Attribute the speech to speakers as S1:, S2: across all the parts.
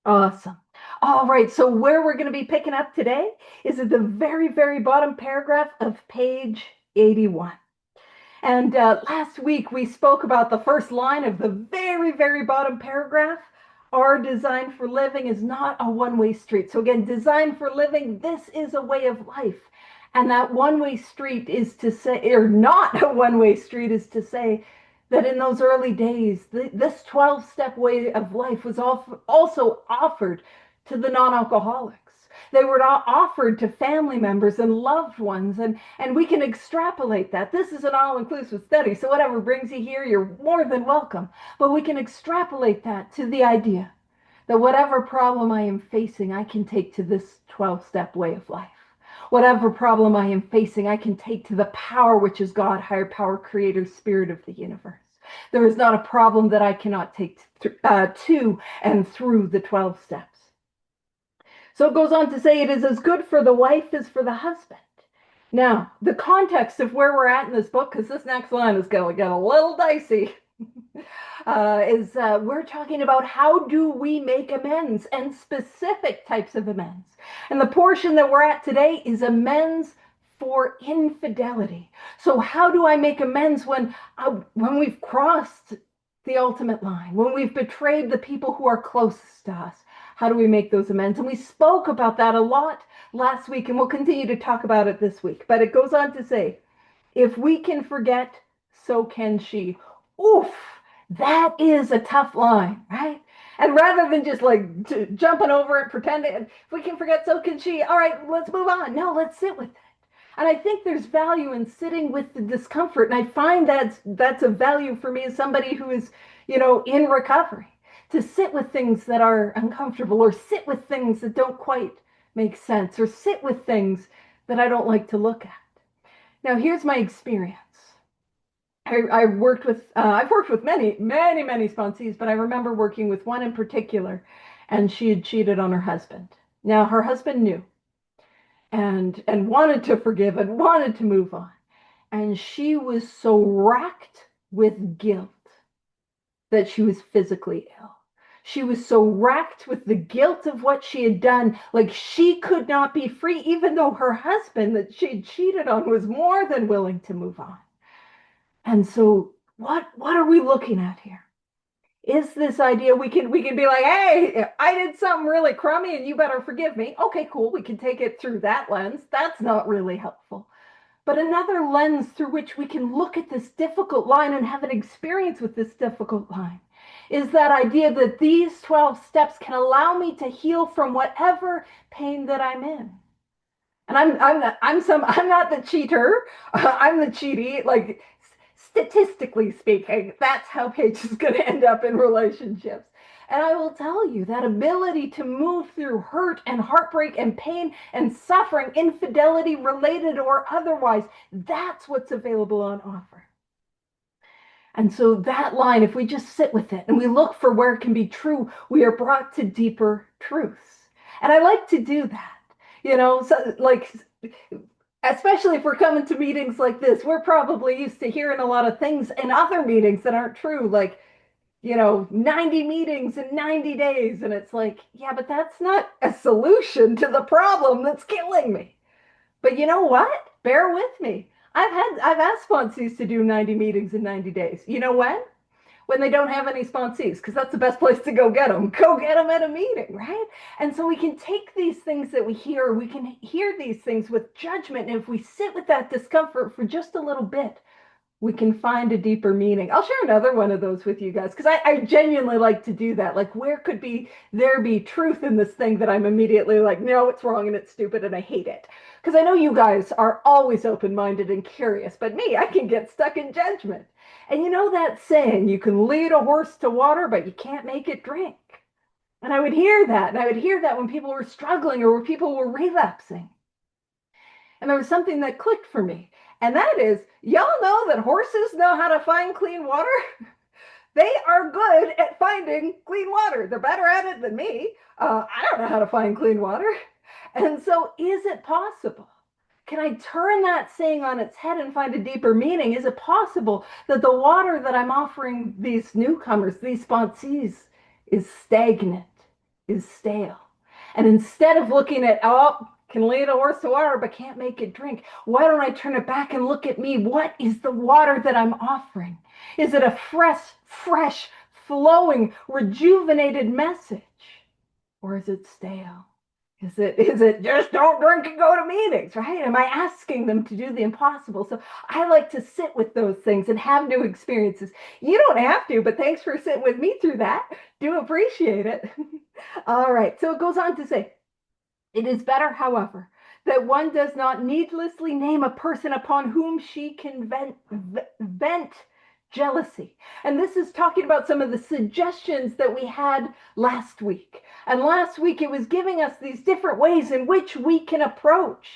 S1: Awesome. All right, so where we're going to be picking up today is at the very, very bottom paragraph of page 81. And last week we spoke about the first line of the very, very bottom paragraph. Our design for living is not a one-way street. So again, design for living, this is a way of life. And that one-way street is to say, or not a one-way street is to say that in those early days, this 12-step way of life was also offered to the non-alcoholics. They were not offered to family members and loved ones, and we can extrapolate that. This is an all-inclusive study, so whatever brings you here, you're more than welcome. But we can extrapolate that to the idea that whatever problem I am facing, I can take to this 12-step way of life. Whatever problem I am facing, I can take to the power which is God, higher power, creator, spirit of the universe. There is not a problem that I cannot take to and through the 12 steps. So it goes on to say it is as good for the wife as for the husband. Now, the context of where we're at in this book, because this next line is going to get a little dicey, is we're talking about how do we make amends and specific types of amends. And the portion that we're at today is amends for infidelity. So how do I make amends when we've crossed the ultimate line, when we've betrayed the people who are closest to us? How do we make those amends? And we spoke about that a lot last week, and we'll continue to talk about it this week. But it goes on to say, if we can forget, so can she. Oof, that is a tough line, right? And rather than just like jumping over it, pretending, if we can forget, so can she. All right, let's move on. No, let's sit with it. And I think there's value in sitting with the discomfort. And I find that's a value for me as somebody who is, in recovery, to sit with things that are uncomfortable, or sit with things that don't quite make sense, or sit with things that I don't like to look at. Now, here's my experience. I've worked with many, many, many sponsees, but I remember working with one in particular, and she had cheated on her husband. Now, her husband knew and wanted to forgive and wanted to move on. And she was so racked with guilt that she was physically ill. She was so racked with the guilt of what she had done, like she could not be free, even though her husband that she had cheated on was more than willing to move on. And so what are we looking at here? Is this idea we can be like, hey, I did something really crummy and you better forgive me. Okay, cool. We can take it through that lens. That's not really helpful. But another lens through which we can look at this difficult line and have an experience with this difficult line is that idea that these 12 steps can allow me to heal from whatever pain that I'm in. And I'm not the cheater. I'm the cheaty. Like, statistically speaking, that's how Paige is going to end up in relationships. And I will tell you that ability to move through hurt and heartbreak and pain and suffering, infidelity related or otherwise, that's what's available on offer. And so that line, if we just sit with it and we look for where it can be true, we are brought to deeper truths. And I like to do that, so like, especially if we're coming to meetings like this, we're probably used to hearing a lot of things in other meetings that aren't true, like, 90 meetings in 90 days. And it's like, yeah, but that's not a solution to the problem that's killing me. But you know what? Bear with me. I've asked sponsees to do 90 meetings in 90 days. You know when they don't have any sponsees, because that's the best place to go get them. Go get them at a meeting, right? And so we can take these things that we hear, we can hear these things with judgment. And if we sit with that discomfort for just a little bit, we can find a deeper meaning. I'll share another one of those with you guys, because I genuinely like to do that. Like, where could there be truth in this thing that I'm immediately like, no, it's wrong and it's stupid and I hate it. Because I know you guys are always open-minded and curious, but me, I can get stuck in judgment. And you know that saying, you can lead a horse to water, but you can't make it drink. And I would hear that, and I would hear that when people were struggling or when people were relapsing. And there was something that clicked for me. And that is, y'all know that horses know how to find clean water? They are good at finding clean water. They're better at it than me. I don't know how to find clean water. And so is it possible? Can I turn that saying on its head and find a deeper meaning? Is it possible that the water that I'm offering these newcomers, these sponsees, is stagnant, is stale. And instead of looking at, oh, can lead a horse to water, but can't make it drink, why don't I turn it back and look at me? What is the water that I'm offering? Is it a fresh, flowing, rejuvenated message? Or is it stale? Is it just don't drink and go to meetings, right? Am I asking them to do the impossible? So I like to sit with those things and have new experiences. You don't have to, but thanks for sitting with me through that. Do appreciate it. All right. So it goes on to say, it is better, however, that one does not needlessly name a person upon whom she can vent jealousy. And this is talking about some of the suggestions that we had last week. And last week it was giving us these different ways in which we can approach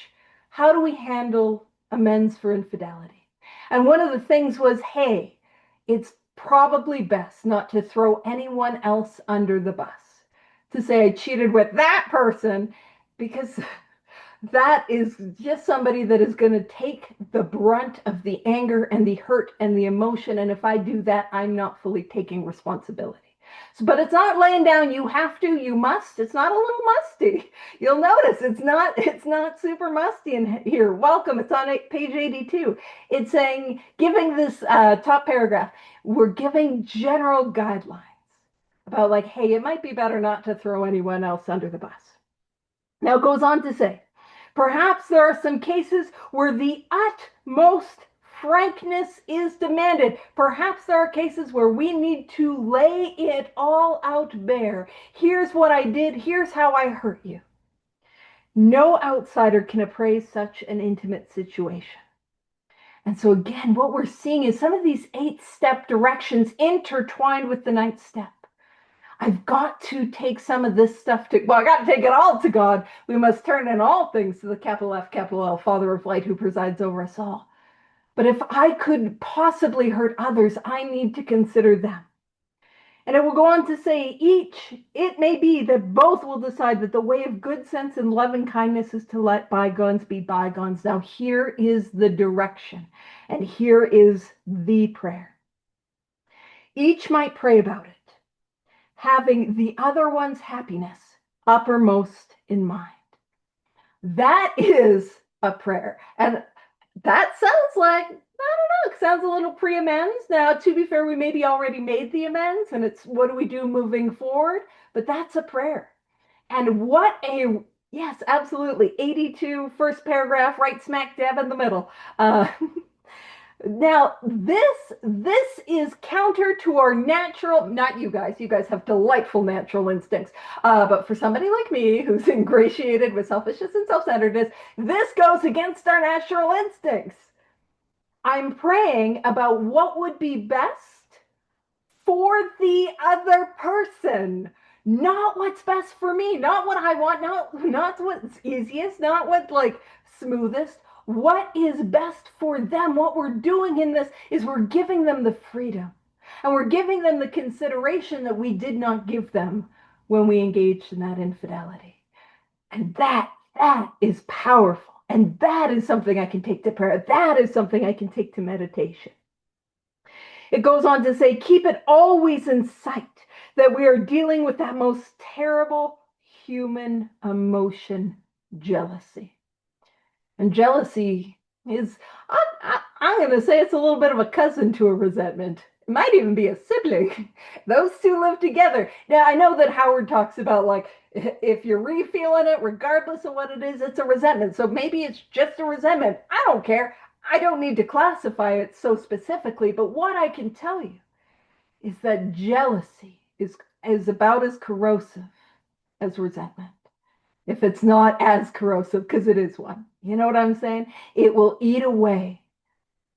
S1: how do we handle amends for infidelity. And one of the things was, hey, it's probably best not to throw anyone else under the bus. To say I cheated with that person, because that is just somebody that is going to take the brunt of the anger and the hurt and the emotion. And if I do that, I'm not fully taking responsibility. So, but it's not laying down, you have to, you must. It's not a little musty. You'll notice it's not super musty in here. Welcome. It's on page 82. It's saying, giving this top paragraph, we're giving general guidelines about like, hey, it might be better not to throw anyone else under the bus. Now it goes on to say, perhaps there are some cases where the utmost frankness is demanded. Perhaps there are cases where we need to lay it all out bare. Here's what I did. Here's how I hurt you. No outsider can appraise such an intimate situation. And so again, what we're seeing is some of these 8-step directions intertwined with the 9th step. I've got to take some of this stuff to, well, I got to take it all to God. We must turn in all things to the capital F, capital L, Father of light, who presides over us all. But if I could possibly hurt others, I need to consider them. And it will go on to say, it may be that both will decide that the way of good sense and loving kindness is to let bygones be bygones. Now, here is the direction, and here is the prayer. Each might pray about it, having the other one's happiness uppermost in mind. That is a prayer. And that sounds like, I don't know, it sounds a little pre-amends. Now, to be fair, we maybe already made the amends, and it's what do we do moving forward? But that's a prayer. And yes, absolutely. 82, first paragraph, right smack dab in the middle. Now, this is counter to our natural, not you guys have delightful natural instincts. But for somebody like me who's ingratiated with selfishness and self-centeredness, this goes against our natural instincts. I'm praying about what would be best for the other person, not what's best for me, not what I want, not what's easiest, not what's like smoothest. What is best for them? What we're doing in this is we're giving them the freedom, and we're giving them the consideration that we did not give them when we engaged in that infidelity. And that is powerful. And that is something I can take to prayer. That is something I can take to meditation. It goes on to say, keep it always in sight that we are dealing with that most terrible human emotion, jealousy. And jealousy is, I'm going to say it's a little bit of a cousin to a resentment. It might even be a sibling. Those two live together. Now, I know that Howard talks about, like, if you're re-feeling it, regardless of what it is, it's a resentment. So maybe it's just a resentment. I don't care. I don't need to classify it so specifically. But what I can tell you is that jealousy is about as corrosive as resentment. If it's not as corrosive, because it is one. You know what I'm saying? It will eat away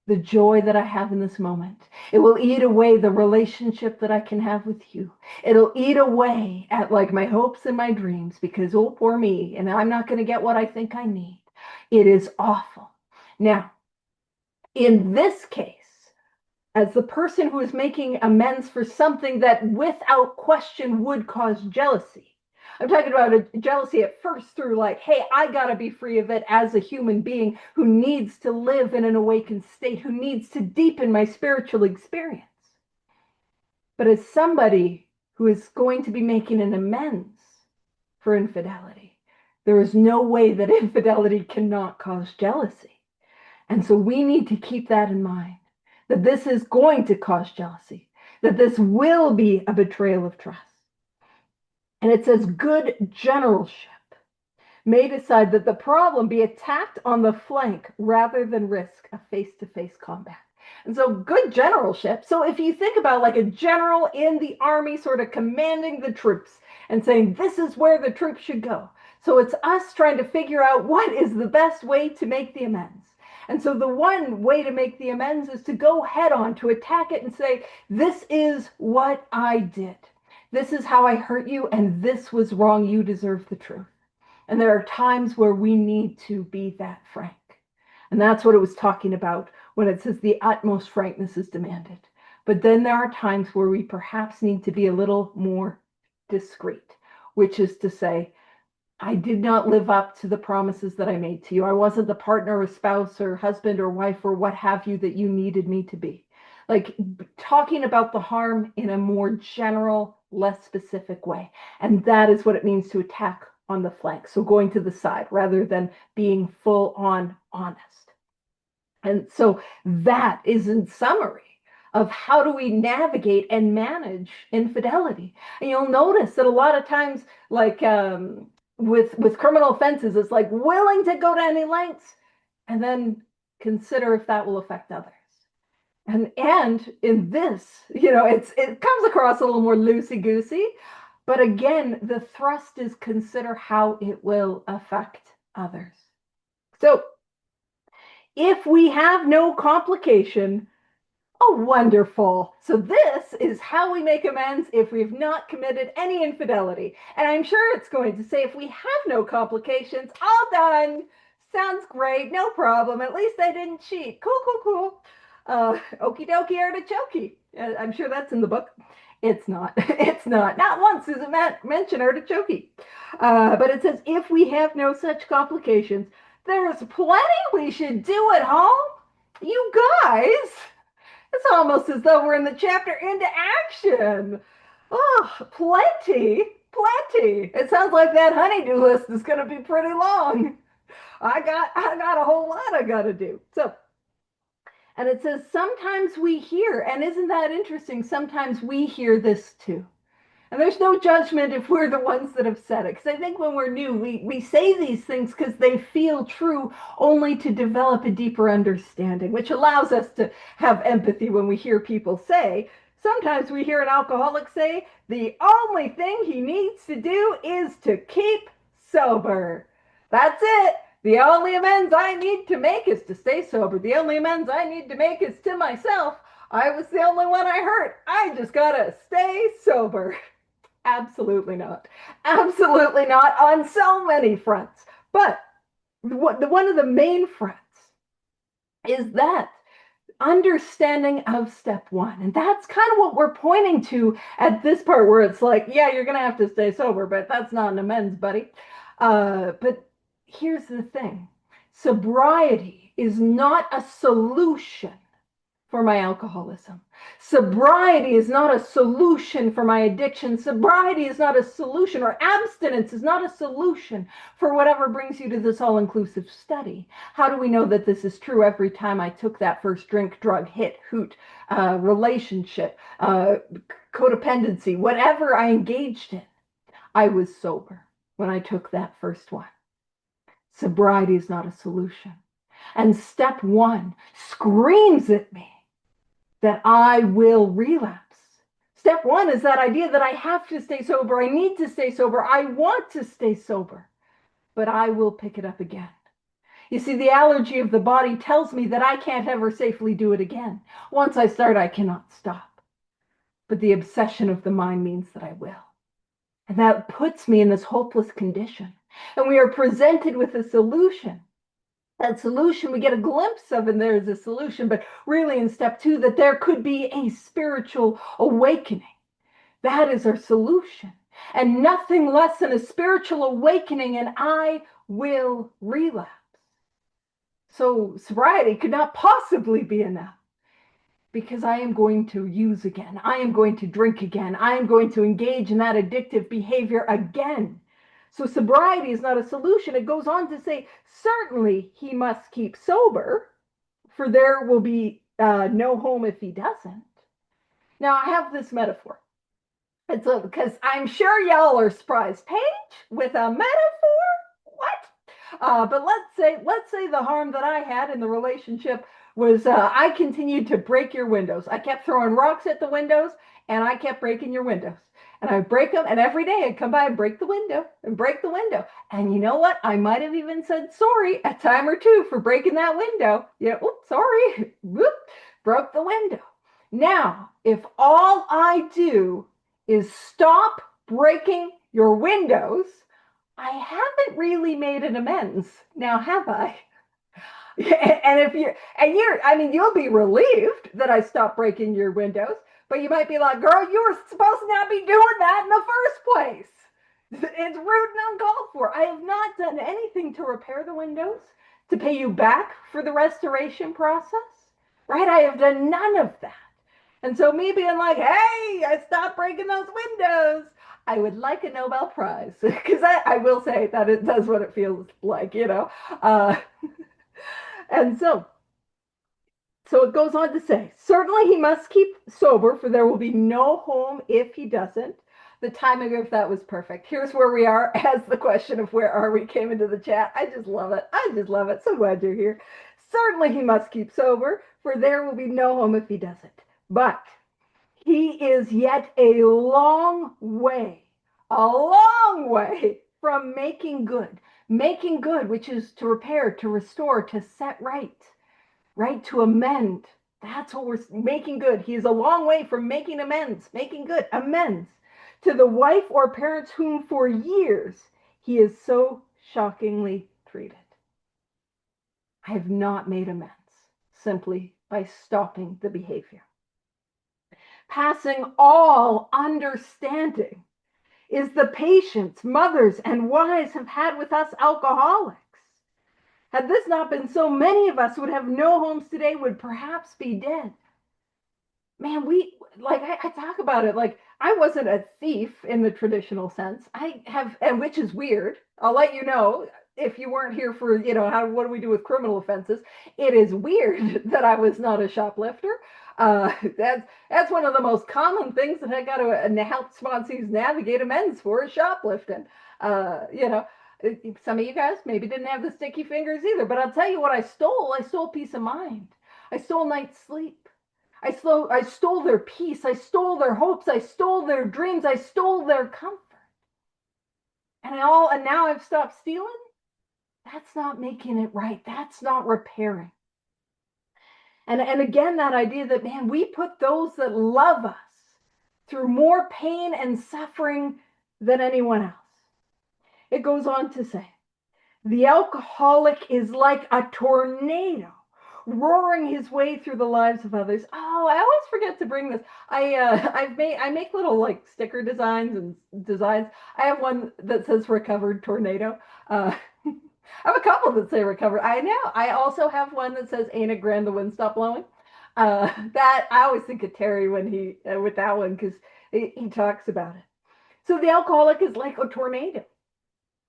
S1: the joy that I have in this moment. It will eat away the relationship that I can have with you. It'll eat away at like my hopes and my dreams, because oh, poor me, and I'm not going to get what I think I need. It is awful. Now, in this case, as the person who is making amends for something that without question would cause jealousy, I'm talking about a jealousy at first through like, hey, I got to be free of it as a human being who needs to live in an awakened state, who needs to deepen my spiritual experience. But as somebody who is going to be making an amends, for infidelity. There is no way that infidelity cannot cause jealousy. And so we need to keep that in mind, that this is going to cause jealousy, that this will be a betrayal of trust. And it says good generalship may decide that the problem be attacked on the flank rather than risk a face-to-face combat. And so good generalship. So if you think about like a general in the army sort of commanding the troops and saying, this is where the troops should go. So it's us trying to figure out what is the best way to make the amends. And so the one way to make the amends is to go head on, to attack it and say, this is what I did. This is how I hurt you, and this was wrong. You deserve the truth. And there are times where we need to be that frank. And that's what it was talking about when it says the utmost frankness is demanded. But then there are times where we perhaps need to be a little more discreet, which is to say, I did not live up to the promises that I made to you. I wasn't the partner or spouse or husband or wife or what have you that you needed me to be. Like talking about the harm in a more general, less specific way. And that is what it means to attack on the flank. So going to the side rather than being full on honest. And so that is in summary of how do we navigate and manage infidelity. And you'll notice that a lot of times, like with criminal offenses, it's like willing to go to any lengths and then consider if that will affect others. And in this, it comes across a little more loosey-goosey, but again, the thrust is consider how it will affect others. So if we have no complication, oh, wonderful. So this is how we make amends if we've not committed any infidelity. And I'm sure it's going to say if we have no complications, all done. Sounds great, no problem. At least I didn't cheat. Cool, cool, cool. Okie dokie artichoke. I'm sure that's in the book. It's not. It's not. Not once does it mention artichoke. But it says, if we have no such complications, there's plenty we should do at home. You guys, it's almost as though we're in the chapter into action. Oh, plenty. It sounds like that honeydew list is going to be pretty long. I got a whole lot I got to do. So, and it says, sometimes we hear, and isn't that interesting? Sometimes we hear this too. And there's no judgment if we're the ones that have said it. Because I think when we're new, we say these things because they feel true only to develop a deeper understanding, which allows us to have empathy when we hear people say. Sometimes we hear an alcoholic say, the only thing he needs to do is to keep sober. That's it. The only amends I need to make is to stay sober. The only amends I need to make is to myself. I was the only one I hurt. I just gotta stay sober. Absolutely not. Absolutely not on so many fronts. But one of the main fronts is that understanding of step one. And that's kind of what we're pointing to at this part where it's like, yeah, you're going to have to stay sober, but that's not an amends, buddy. But here's the thing. Sobriety is not a solution for my alcoholism. Sobriety is not a solution for my addiction. Sobriety is not a solution, or abstinence is not a solution for whatever brings you to this all-inclusive study. How do we know that this is true? Every time I took that first drink, drug, hit, hoot, relationship, codependency, whatever I engaged in, I was sober when I took that first one. Sobriety is not a solution. And step one screams at me that I will relapse. Step one is that idea that I have to stay sober. I need to stay sober. I want to stay sober, but I will pick it up again. You see, the allergy of the body tells me that I can't ever safely do it again. Once I start, I cannot stop. But the obsession of the mind means that I will. And that puts me in this hopeless condition. And we are presented with a solution. That solution we get a glimpse of, and there's a solution, but really in step two, that there could be a spiritual awakening. That is our solution. And nothing less than a spiritual awakening, and I will relapse. So sobriety could not possibly be enough, because I am going to use again. I am going to drink again. I am going to engage in that addictive behavior again. So sobriety is not a solution. It goes on to say, certainly he must keep sober, for there will be no home if he doesn't. Now, I have this metaphor. It's because I'm sure y'all are surprised. Paige, with a metaphor? What? But let's say the harm that I had in the relationship was I continued to break your windows. I kept throwing rocks at the windows, and I kept breaking your windows. And I break them, and every day I'd come by and break the window and break the window. And you know what? I might have even said sorry a time or two for breaking that window. Yeah, oops, sorry. Whoop, broke the window. Now, if all I do is stop breaking your windows, I haven't really made an amends. Now, have I? And if you're, I mean, you'll be relieved that I stopped breaking your windows, but you might be like, girl, you were supposed to not be doing that in the first place. It's rude and uncalled for. I have not done anything to repair the windows, to pay you back for the restoration process, right? I have done none of that. And so me being like, hey, I stopped breaking those windows, I would like a Nobel Prize, because I will say that it does what it feels like, you know. Uh, and so it goes on to say, certainly he must keep sober, for there will be no home if he doesn't. The timing of that was perfect. Here's where we are as the question of where are we came into the chat. I just love it. I just love it. So glad you're here. Certainly he must keep sober, for there will be no home if he doesn't. But he is yet a long way from making good. Making good, which is to repair, to restore, to set right, right? To amend. That's what we're making good. He is a long way from making amends, making good, amends to the wife or parents whom for years he is so shockingly treated. I have not made amends simply by stopping the behavior. Passing all understanding is the patience mothers and wives have had with us alcoholics. Had this not been so, many of us would have no homes today, would perhaps be dead. Man, I talk about it like I wasn't a thief in the traditional sense. I have, and which is weird. I'll let you know if you weren't here for, what do we do with criminal offenses? It is weird that I was not a shoplifter. That's one of the most common things that I got to help sponsees navigate amends for is shoplifting. You know, some of you guys maybe didn't have the sticky fingers either, but I'll tell you what I stole. I stole peace of mind. I stole night's sleep. I stole their peace. I stole their hopes. I stole their dreams. I stole their comfort. And now I've stopped stealing. That's not making it right. That's not repairing. And again, that idea that, man, we put those that love us through more pain and suffering than anyone else. It goes on to say, the alcoholic is like a tornado roaring his way through the lives of others. Oh, I always forget to bring this. I make little like sticker designs and designs. I have one that says recovered tornado. I have a couple that say recovered. I know. I also have one that says ain't it grand the wind stop blowing. That I always think of Terry when he with that one because he talks about it. So the alcoholic is like a tornado.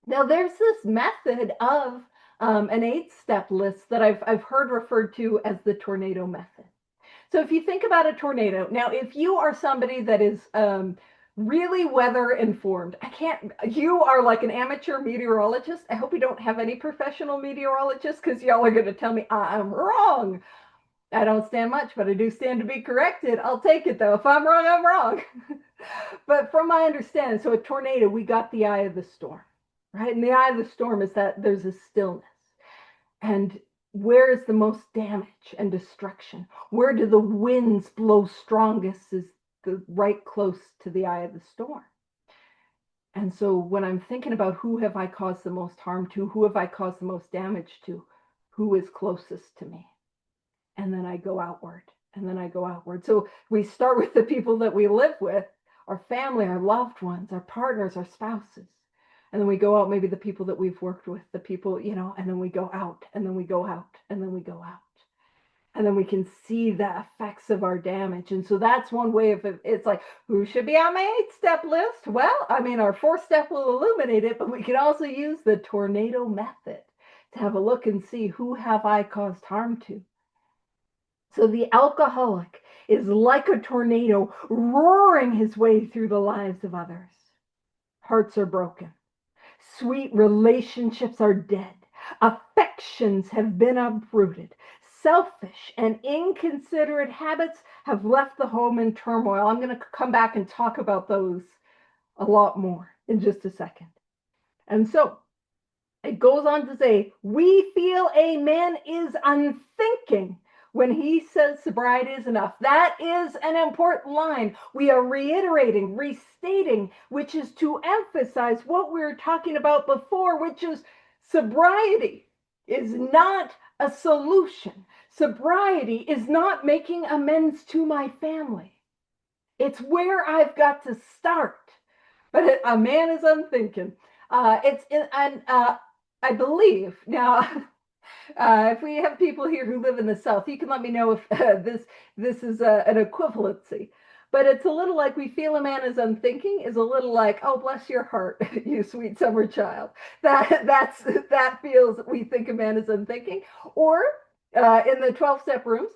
S1: Now, there's this method of an 8-step list that I've heard referred to as the tornado method. So if you think about a tornado, now, if you are somebody that is really weather informed, you are like an amateur meteorologist. I hope you don't have any professional meteorologists because y'all are going to tell me I'm wrong. I don't stand much, but I do stand to be corrected. I'll take it though. If I'm wrong, I'm wrong. But from my understanding, so a tornado, we got the eye of the storm. Right? And the eye of the storm is that there's a stillness. And where is the most damage and destruction? Where do the winds blow strongest is right close to the eye of the storm. And so when I'm thinking about who have I caused the most harm to, who have I caused the most damage to, who is closest to me? And then I go outward, and then I go outward. So we start with the people that we live with, our family, our loved ones, our partners, our spouses. And then we go out, maybe the people that we've worked with, the people, and then we go out, and then we go out, and then we go out. And then we can see the effects of our damage. And so that's one way of it. It's like, who should be on my 8-step list? Well, I mean, our 4-step will illuminate it, but we can also use the tornado method to have a look and see, who have I caused harm to? So the alcoholic is like a tornado roaring his way through the lives of others. Hearts are broken. Sweet relationships are dead. Affections have been uprooted. Selfish and inconsiderate habits have left the home in turmoil. I'm going to come back and talk about those a lot more in just a second. And so it goes on to say, we feel a man is unthinking when he says sobriety is enough. That is an important line. We are reiterating, restating, which is to emphasize what we were talking about before, which is sobriety is not a solution. Sobriety is not making amends to my family. It's where I've got to start. But a man is unthinking. I believe now. If we have people here who live in the South, you can let me know if this is an equivalency. But it's a little like, we feel a man is unthinking is a little like, oh, bless your heart, you sweet summer child. That feels, we think a man is unthinking. Or in the 12-step rooms,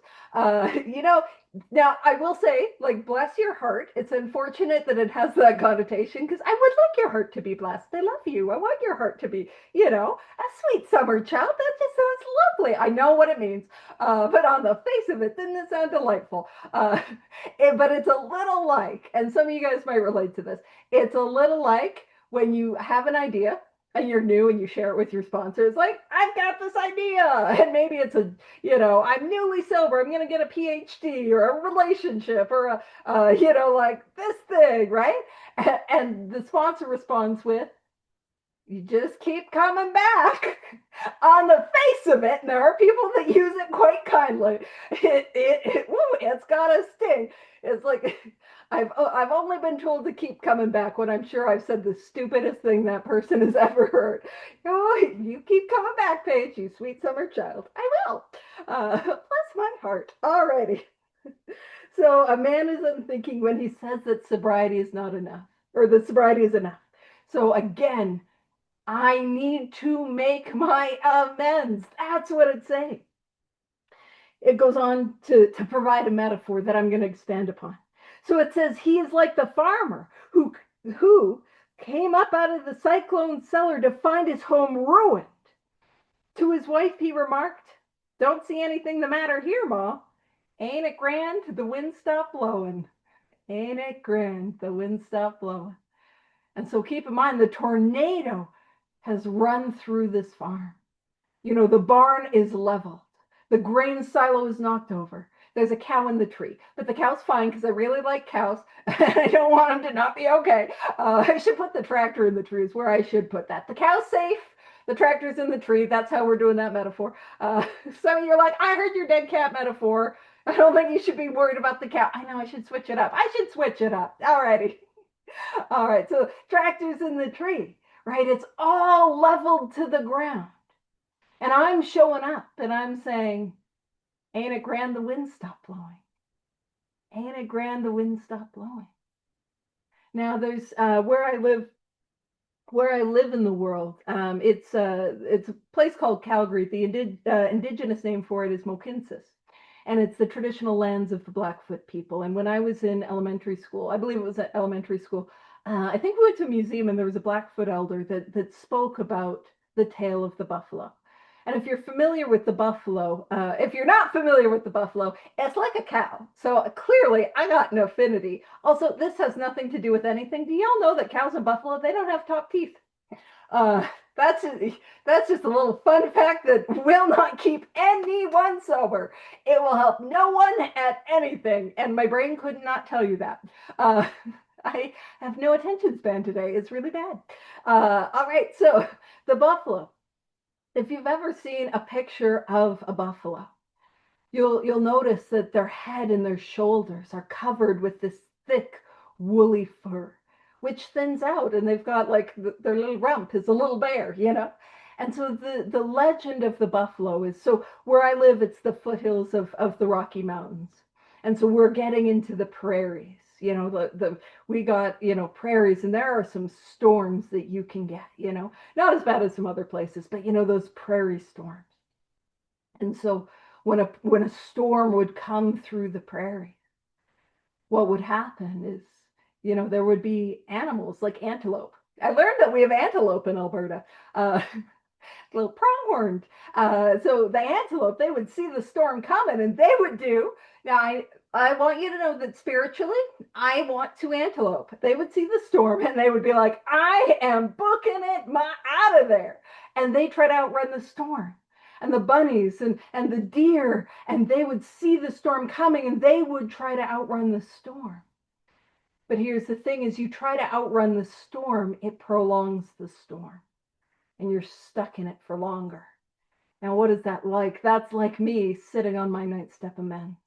S1: you know, now I will say, like, bless your heart. It's unfortunate that it has that connotation, because I would like your heart to be blessed. I love you. I want your heart to be, a sweet summer child. That just sounds lovely. I know what it means. But on the face of it, didn't it sound delightful? But it's a little like, and some of you guys might relate to this, it's a little like when you have an idea and you're new and you share it with your sponsor. It's like, I've got this idea. And maybe it's I'm newly sober. I'm going to get a PhD or a relationship or like this thing, right? And the sponsor responds with, you just keep coming back. On the face of it, and there are people that use it quite kindly, it's got a sting. It's like, I've only been told to keep coming back when I'm sure I've said the stupidest thing that person has ever heard. Oh, you keep coming back, Paige, you sweet summer child. I will. Bless my heart. Alrighty. So a man is unthinking when he says that sobriety is not enough, or that sobriety is enough. So again, I need to make my amends. That's what it's saying. It goes on to provide a metaphor that I'm going to expand upon. So it says, he is like the farmer who came up out of the cyclone cellar to find his home ruined. To his wife he remarked, don't see anything the matter here, Ma. Ain't it grand the wind stopped blowing? Ain't it grand the wind stopped blowing? And so keep in mind, the tornado has run through this farm. The barn is leveled. The grain silo is knocked over. There's a cow in the tree, but the cow's fine because I really like cows. I don't want them to not be okay. I should put the tractor in the tree is where I should put that. The cow's safe. The tractor's in the tree. That's how we're doing that metaphor. Some of you are like, I heard your dead cat metaphor. I don't think you should be worried about the cow. I know I should switch it up. I should switch it up. Alrighty. All right. So tractor's in the tree, right? It's all leveled to the ground. And I'm showing up and I'm saying, ain't it grand the wind stopped blowing? Ain't it grand the wind stopped blowing? Now there's where I live in the world. It's a place called Calgary. The indigenous name for it is Mohkinstsis, and it's the traditional lands of the Blackfoot people. And when I was in elementary school, I believe it was at elementary school, I think we went to a museum and there was a Blackfoot elder that spoke about the tale of the buffalo. And if you're familiar with the buffalo, if you're not familiar with the buffalo, it's like a cow. So clearly I got an affinity. Also, this has nothing to do with anything. Do y'all know that cows and buffalo, they don't have top teeth? That's just a little fun fact that will not keep anyone sober. It will help no one at anything. And my brain could not tell you that. I have no attention span today. It's really bad. All right, so the buffalo. If you've ever seen a picture of a buffalo, you'll notice that their head and their shoulders are covered with this thick, woolly fur, which thins out, and they've got like their little rump is a little bare, And so the legend of the buffalo is, so where I live, it's the foothills of the Rocky Mountains. And so we're getting into the prairies. We got, prairies, and there are some storms that you can get, not as bad as some other places, but those prairie storms. And so when a storm would come through the prairie, what would happen is, there would be animals like antelope. I learned that we have antelope in Alberta. Little pronghorned. So the antelope, they would see the storm coming, and they would do. Now, I want you to know that spiritually, I want to antelope. They would see the storm, and they would be like, I am booking it out of there. And they try to outrun the storm. And the bunnies and the deer, and they would see the storm coming, and they would try to outrun the storm. But here's the thing, is you try to outrun the storm, it prolongs the storm. And you're stuck in it for longer. Now, what is that like? That's like me sitting on my 9th step amends.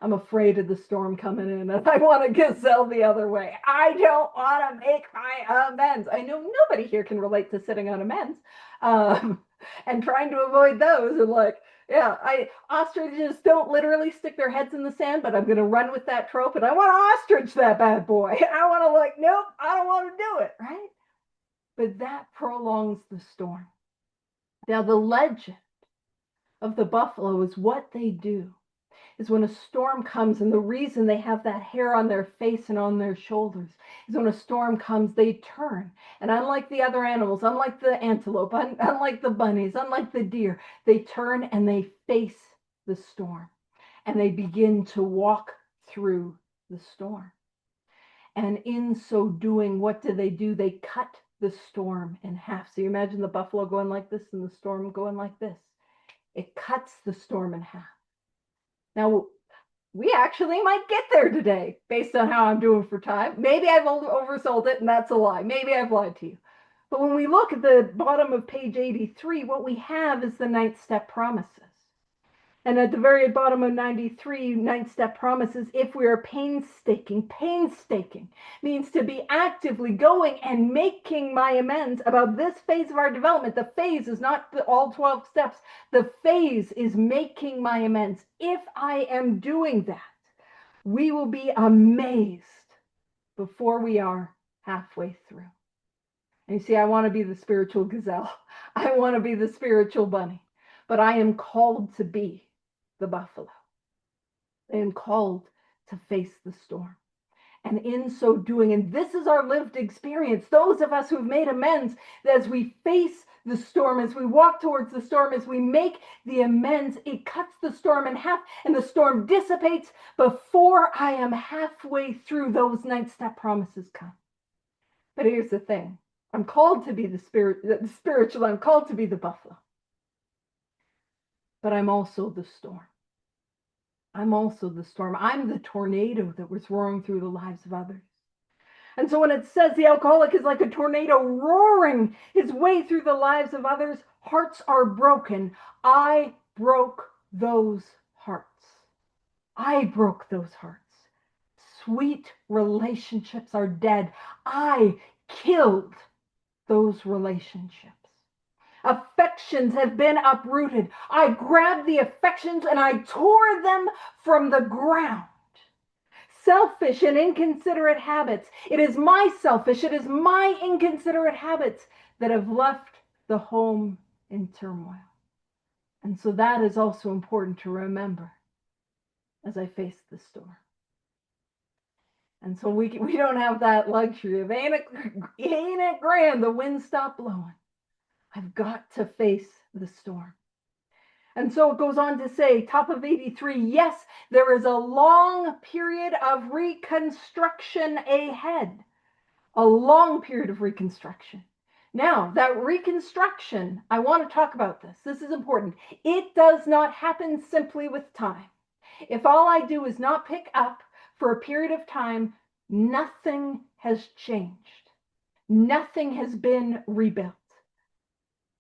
S1: I'm afraid of the storm coming in, and I want to gazelle the other way. I don't want to make my amends. I know nobody here can relate to sitting on amends and trying to avoid those. And ostriches don't literally stick their heads in the sand, but I'm going to run with that trope, and I want to ostrich that bad boy. I want to nope, I don't want to do it, right? But that prolongs the storm. Now, the legend of the buffalo is what they do is when a storm comes, and the reason they have that hair on their face and on their shoulders is when a storm comes, they turn. And unlike the other animals, unlike the antelope, unlike the bunnies, unlike the deer, they turn and they face the storm. And they begin to walk through the storm. And in so doing, what do? They cut the storm in half. So you imagine the buffalo going like this and the storm going like this. It cuts the storm in half. Now, we actually might get there today based on how I'm doing for time. Maybe I've oversold it, and that's a lie. Maybe I've lied to you. But when we look at the bottom of page 83, what we have is the 9th step promises. And at the very bottom of 93, 9th step promises, if we are painstaking means to be actively going and making my amends about this phase of our development. The phase is not all 12 steps. The phase is making my amends. If I am doing that, we will be amazed before we are halfway through. And you see, I want to be the spiritual gazelle. I want to be the spiritual bunny. But I am called to be the buffalo. I am called to face the storm. And in so doing, and this is our lived experience, those of us who've made amends, as we face the storm, as we walk towards the storm, as we make the amends, it cuts the storm in half, and the storm dissipates before I am halfway through. Those 9th step promises come. But here's the thing. I'm called to be the spiritual. I'm called to be the buffalo. But I'm also the storm. I'm also the storm. I'm the tornado that was roaring through the lives of others. And so when it says the alcoholic is like a tornado roaring his way through the lives of others, hearts are broken. I broke those hearts. I broke those hearts. Sweet relationships are dead. I killed those relationships. Affections have been uprooted. I grabbed the affections and I tore them from the ground. Selfish and inconsiderate habits. It is my selfish, it is my inconsiderate habits that have left the home in turmoil. And so that is also important to remember as I face the storm. And so we don't have that luxury of, ain't it grand, the wind stopped blowing. I've got to face the storm. And so it goes on to say, top of 83, yes, there is a long period of reconstruction ahead. A long period of reconstruction. Now, that reconstruction, I want to talk about this. This is important. It does not happen simply with time. If all I do is not pick up for a period of time, nothing has changed. Nothing has been rebuilt.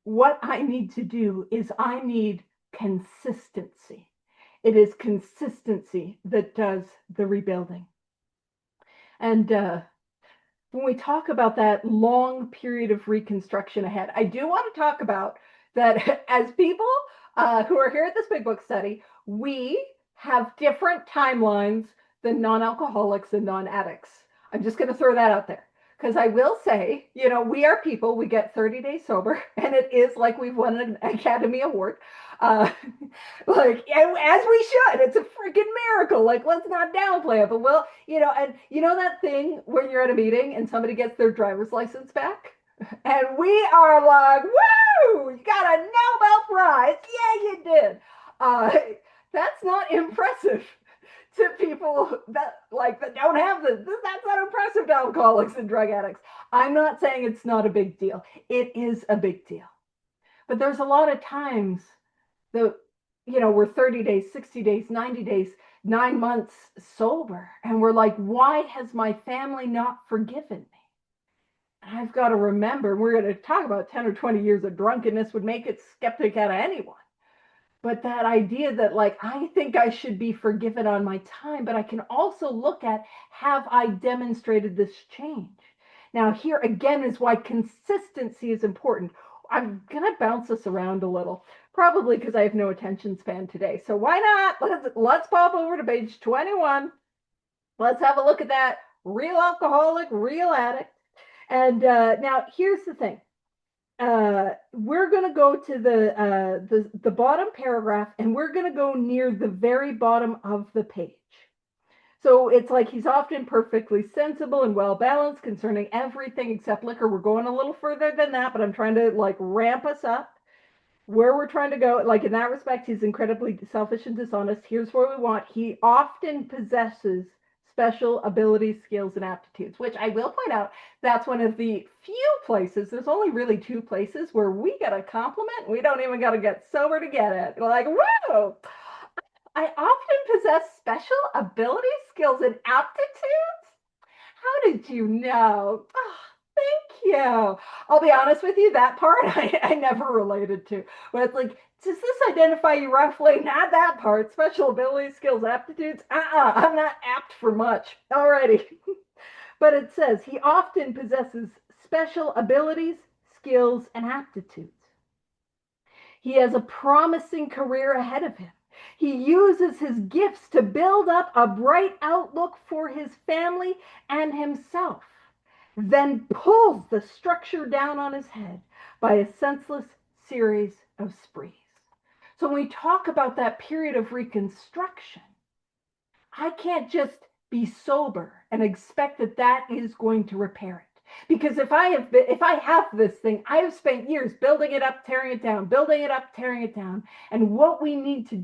S1: What I need to do is I need consistency. It is consistency that does the rebuilding. And when we talk about that long period of reconstruction ahead, I do want to talk about that as people who are here at this Big Book study, we have different timelines than non-alcoholics and non-addicts. I'm just going to throw that out there. Because I will say, we are people, we get 30 days sober, and it is like we've won an Academy Award. Uh, like, as we should. It's a freaking miracle. Like, let's not downplay it. But and that thing when you're at a meeting and somebody gets their driver's license back? And we are like, woo, you got a Nobel Prize. Yeah, you did. Uh, that's not impressive to people that don't have this. That's not impressive to alcoholics and drug addicts. I'm not saying it's not a big deal. It is a big deal. But there's a lot of times that, we're 30 days, 60 days, 90 days, 9 months sober. And we're like, why has my family not forgiven me? And I've got to remember, we're going to talk about 10 or 20 years of drunkenness would make it skeptic out of anyone. But that idea that, like, I think I should be forgiven on my time, but I can also look at, have I demonstrated this change? Now, here again is why consistency is important. I'm going to bounce this around a little, probably because I have no attention span today. So why not? Let's pop over to page 21. Let's have a look at that. Real alcoholic, real addict. And now here's the thing. We're going to go to the bottom paragraph, and we're going to go near the very bottom of the page. So it's like he's often perfectly sensible and well balanced concerning everything except liquor. We're going a little further than that, but I'm trying to ramp us up where we're trying to go. Like, in that respect, he's incredibly selfish and dishonest. Here's what we want. He often possesses special abilities, skills, and aptitudes, which I will point out, that's one of the few places, there's only really two places where we get a compliment. We don't even got to get sober to get it. We're like, whoa, I often possess special abilities, skills, and aptitudes. How did you know? Oh, thank you. I'll be honest with you, that part I never related to. But it's like, does this identify you roughly? Not that part. Special abilities, skills, aptitudes. I'm not apt for much. Alrighty. But it says he often possesses special abilities, skills, and aptitudes. He has a promising career ahead of him. He uses his gifts to build up a bright outlook for his family and himself, then pulls the structure down on his head by a senseless series of sprees. So when we talk about that period of reconstruction, I can't just be sober and expect that that is going to repair it. Because if I have this thing, I have spent years building it up, tearing it down, building it up, tearing it down. And what I need to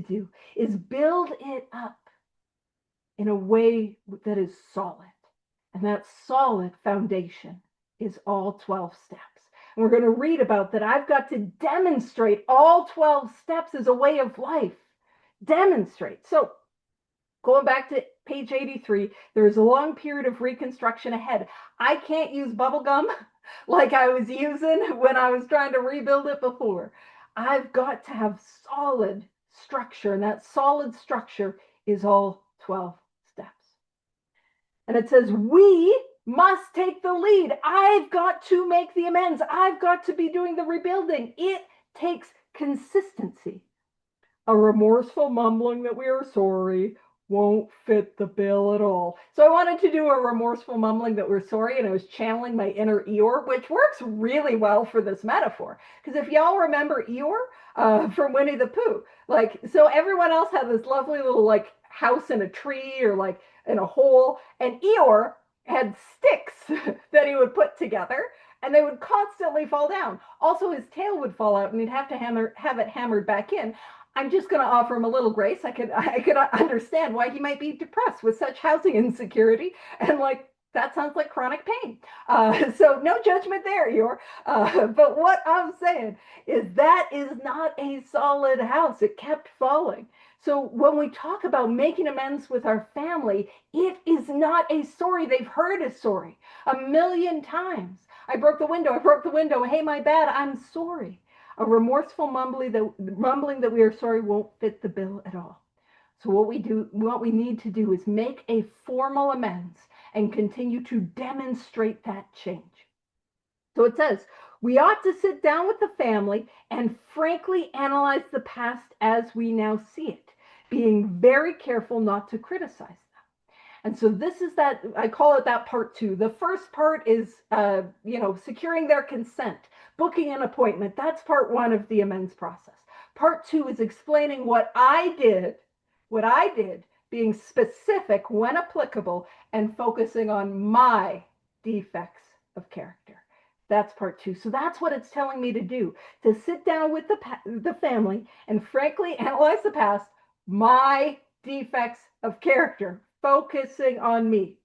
S1: do is build it up in a way that is solid. And that solid foundation is all 12 steps. And we're going to read about that. I've got to demonstrate all 12 steps as a way of life. Demonstrate. So going back to page 83, there is a long period of reconstruction ahead. I can't use bubble gum like I was using when I was trying to rebuild it before. I've got to have solid structure, and that solid structure is all 12 steps. And it says, we must take the lead. I've got to make the amends. I've got to be doing the rebuilding. It takes consistency. A remorseful mumbling that we are sorry won't fit the bill at all. So I wanted to do a remorseful mumbling that we're sorry, and I was channeling my inner Eeyore, which works really well for this metaphor. Because if y'all remember Eeyore from Winnie the Pooh, so everyone else had this lovely little house in a tree or in a hole, and Eeyore had sticks that he would put together, and they would constantly fall down. Also, his tail would fall out, and he'd have to have it hammered back in. I'm just going to offer him a little grace. I could understand why he might be depressed with such housing insecurity, and that sounds like chronic pain. So no judgment there, Eeyore. But what I'm saying is that is not a solid house. It kept falling. So when we talk about making amends with our family, it is not a sorry. They've heard a sorry 1,000,000 times. I broke the window. Hey, my bad. I'm sorry. A remorseful mumbling that we are sorry won't fit the bill at all. So what we need to do is make a formal amends and continue to demonstrate that change. So it says, we ought to sit down with the family and frankly analyze the past as we now see it, being very careful not to criticize them. And so this is that, I call it that part two. The first part is, securing their consent, booking an appointment. That's part one of the amends process. Part two is explaining what I did, being specific when applicable and focusing on my defects of character. That's part two. So that's what it's telling me to do, to sit down with the family and frankly analyze the past, my defects of character, focusing on me.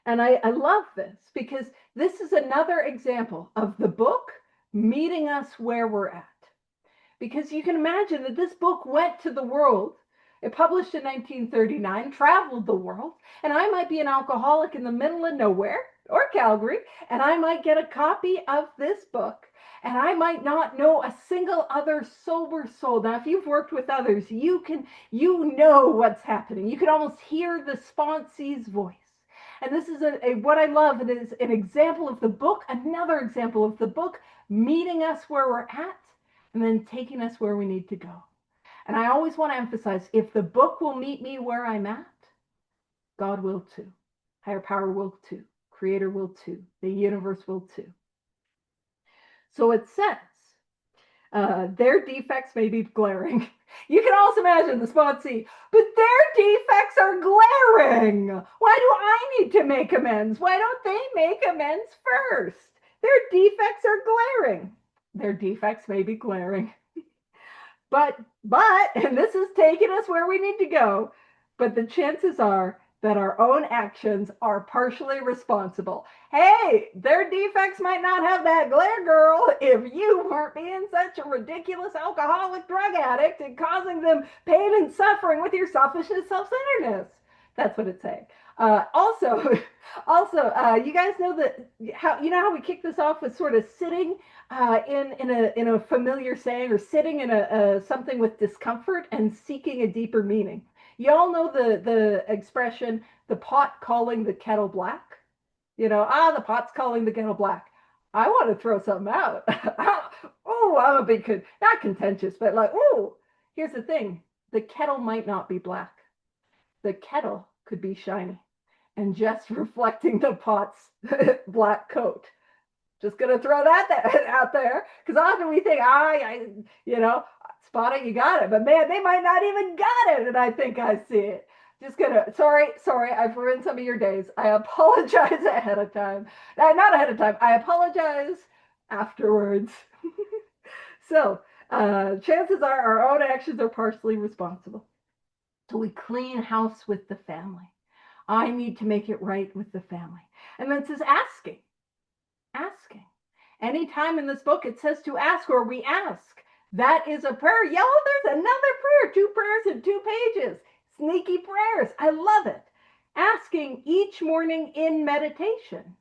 S1: And I love this because this is another example of the book meeting us where we're at. Because you can imagine that this book went to the world. It published in 1939, traveled the world, and I might be an alcoholic in the middle of nowhere or Calgary, and I might get a copy of this book, and I might not know a single other sober soul. Now, if you've worked with others, you know what's happening. You can almost hear the sponsee's voice. And this is what I love. It is an example of the book, another example of the book meeting us where we're at and then taking us where we need to go. And I always want to emphasize, if the book will meet me where I'm at, God will too. Higher power will too. Creator will too. The universe will too. So it says, their defects may be glaring. You can also imagine the sponsee, but their defects are glaring. Why do I need to make amends? Why don't they make amends first? Their defects are glaring. Their defects may be glaring. But, and this is taking us where we need to go, but the chances are that our own actions are partially responsible. Hey, their defects might not have that glare, girl, if you weren't being such a ridiculous alcoholic drug addict and causing them pain and suffering with your selfishness, self-centeredness. That's what it's saying. Also, you guys know that how we kick this off with sort of sitting in a familiar saying, or sitting in a something with discomfort and seeking a deeper meaning. You all know the expression, the pot calling the kettle black. The pot's calling the kettle black. I want to throw something out. I'm a big not contentious, but here's the thing: the kettle might not be black. The kettle could be shiny and just reflecting the pot's black coat. Just gonna throw that out there, because often we think, spot it, you got it, but man, they might not even got it, and I think I see it. Just gonna, sorry, I've ruined some of your days. I apologize ahead of time. Not ahead of time. I apologize afterwards. So, chances are our own actions are partially responsible. So we clean house with the family. I need to make it right with the family. And then it says asking. Anytime in this book it says to ask, or we ask, that is a prayer. There's another prayer, 2 prayers in 2 pages. Sneaky prayers. I love it. Asking each morning in meditation.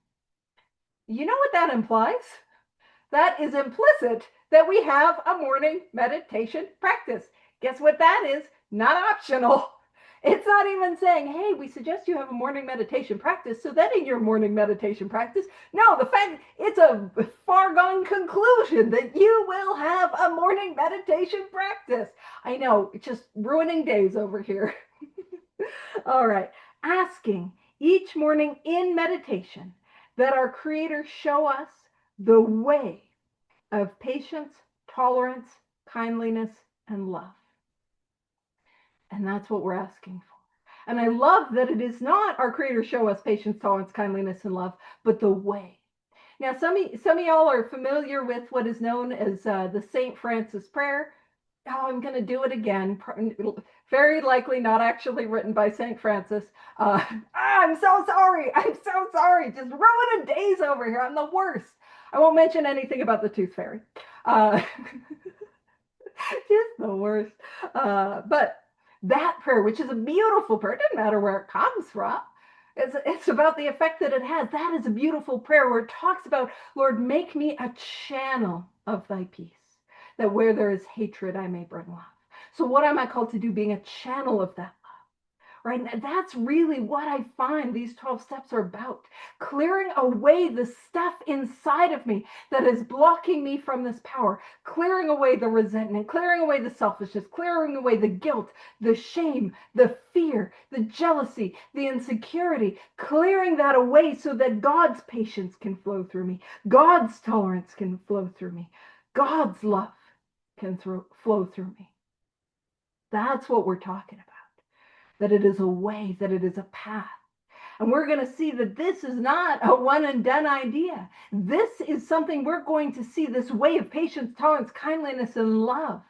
S1: You know what that implies? That is implicit that we have a morning meditation practice. Guess what that is? Not optional. It's not even saying, hey, we suggest you have a morning meditation practice, so that in your morning meditation practice, no, the fact, it's a foregone conclusion that you will have a morning meditation practice. I know, it's just ruining days over here. All right, asking each morning in meditation that our Creator show us the way of patience, tolerance, kindliness, and love. And that's what we're asking for. And I love that it is not our Creator show us patience, tolerance, kindliness, and love, but the way. Now, some of y'all are familiar with what is known as the St. Francis prayer. Oh, I'm going to do it again. Very likely not actually written by St. Francis. I'm so sorry. Just ruining days over here. I'm the worst. I won't mention anything about the Tooth Fairy. Just the worst. But that prayer, which is a beautiful prayer, it doesn't matter where it comes from. It's about the effect that it has. That is a beautiful prayer where it talks about, Lord, make me a channel of thy peace, that where there is hatred, I may bring love. So what am I called to do, being a channel of that love? right? And that's really what I find these 12 steps are about. Clearing away the stuff inside of me that is blocking me from this power, clearing away the resentment, clearing away the selfishness, clearing away the guilt, the shame, the fear, the jealousy, the insecurity, clearing that away so that God's patience can flow through me, God's tolerance can flow through me, God's love can flow through me. That's what we're talking about. That it is a way, that it is a path. And we're going to see that this is not a one and done idea. This is something we're going to see, this way of patience, tolerance, kindliness, and love,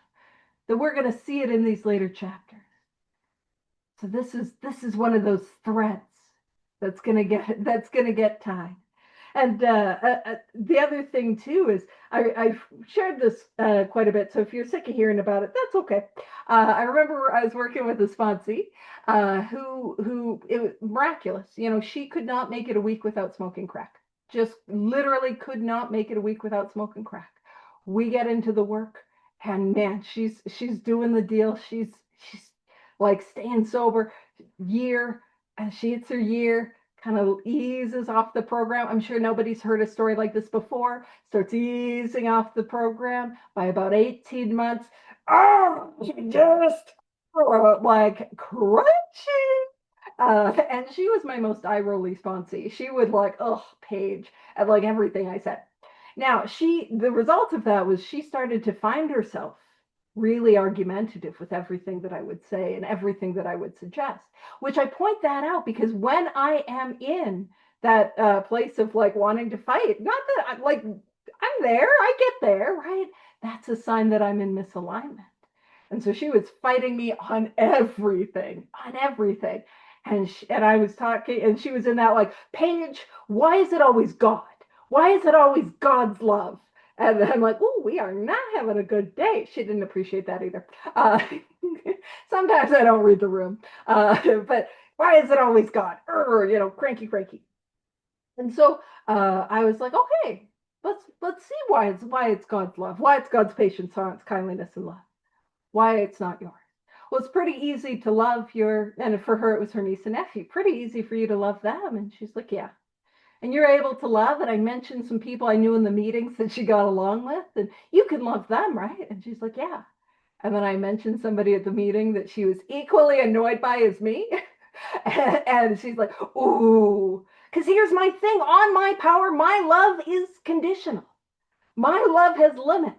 S1: that we're going to see it in these later chapters. So this is one of those threads that's going to get tied. And the other thing too is I've shared this quite a bit. So if you're sick of hearing about it, that's okay. I remember I was working with a sponsee who it was miraculous. You know, she could not make it a week without smoking crack. Just literally could not make it a week without smoking crack. We get into the work, and man, she's doing the deal. She's like staying sober year, and she hits her year, kind of eases off the program. I'm sure nobody's heard a story like this before. Starts easing off the program by about 18 months. Oh, she just like crunchy. And she was my most eye-rolly sponsee. She would like, Paige, at like everything I said. Now, the result of that was she started to find herself really argumentative with everything that I would say and everything that I would suggest, which I point that out because when I am in that place of like wanting to fight, not that I'm there, I get there, right? That's a sign that I'm in misalignment. And so she was fighting me on everything. And I was talking, and she was in that like, Paige, why is it always God? Why is it always God's love? And I'm like, oh, we are not having a good day. She didn't appreciate that either. Sometimes I don't read the room. But why is it always God? Cranky. And so I was like, okay, let's see why it's God's love, why it's God's patience, tolerance, kindliness, and love, why it's not yours. Well, it's pretty easy to love and for her, it was her niece and nephew, pretty easy for you to love them. And she's like, yeah. And you're able to love, and I mentioned some people I knew in the meetings that she got along with, and you can love them, right? And she's like, yeah. And then I mentioned somebody at the meeting that she was equally annoyed by as me. And she's like, ooh, because here's my thing, on my power, my love is conditional. My love has limits.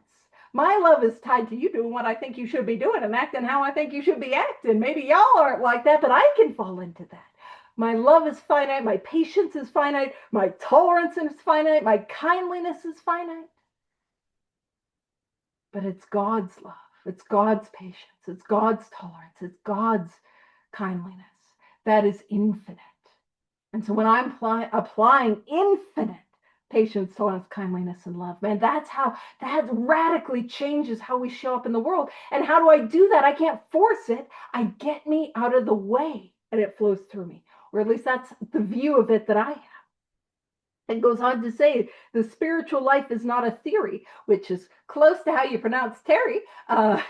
S1: My love is tied to you doing what I think you should be doing and acting how I think you should be acting. Maybe y'all aren't like that, but I can fall into that. My love is finite. My patience is finite. My tolerance is finite. My kindliness is finite. But it's God's love. It's God's patience. It's God's tolerance. It's God's kindliness. That is infinite. And so when I'm applying infinite patience, tolerance, kindliness, and love, man, that radically changes how we show up in the world. And how do I do that? I can't force it. I get me out of the way and it flows through me. Or at least that's the view of it that I have. It goes on to say the spiritual life is not a theory, which is close to how you pronounce Terry. Join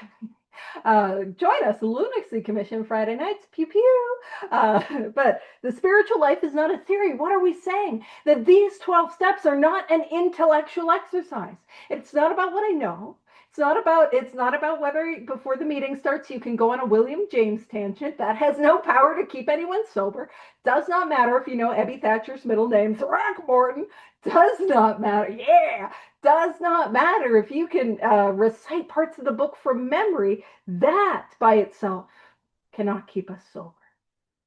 S1: us, the Lunacy Commission, Friday nights, pew pew. But the spiritual life is not a theory. What are we saying? That these 12 steps are not an intellectual exercise. It's not about what I know. It's not about whether before the meeting starts you can go on a William James tangent. That has no power to keep anyone sober. Does not matter if you know Ebby Thatcher's middle name, Throckmorton. Does not matter. Yeah. Does not matter if you can recite parts of the book from memory. That by itself cannot keep us sober.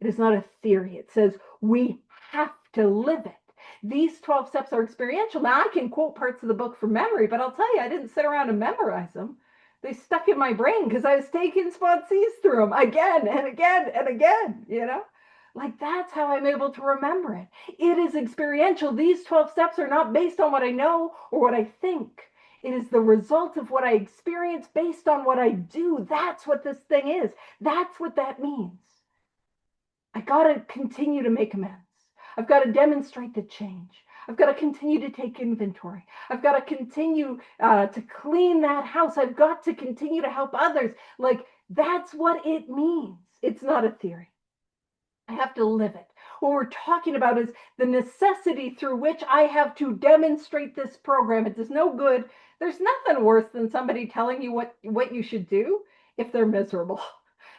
S1: It is not a theory. It says we have to live it. These 12 steps are experiential. Now, I can quote parts of the book from memory, but I'll tell you, I didn't sit around and memorize them. They stuck in my brain because I was taking sponsees through them again and again and again, Like that's how I'm able to remember it. It is experiential. These 12 steps are not based on what I know or what I think. It is the result of what I experience based on what I do. That's what this thing is. That's what that means. I got to continue to make amends. I've got to demonstrate the change. I've got to continue to take inventory. I've got to continue to clean that house. I've got to continue to help others. Like that's what it means. It's not a theory. I have to live it. What we're talking about is the necessity through which I have to demonstrate this program. It does no good. There's nothing worse than somebody telling you what you should do if they're miserable.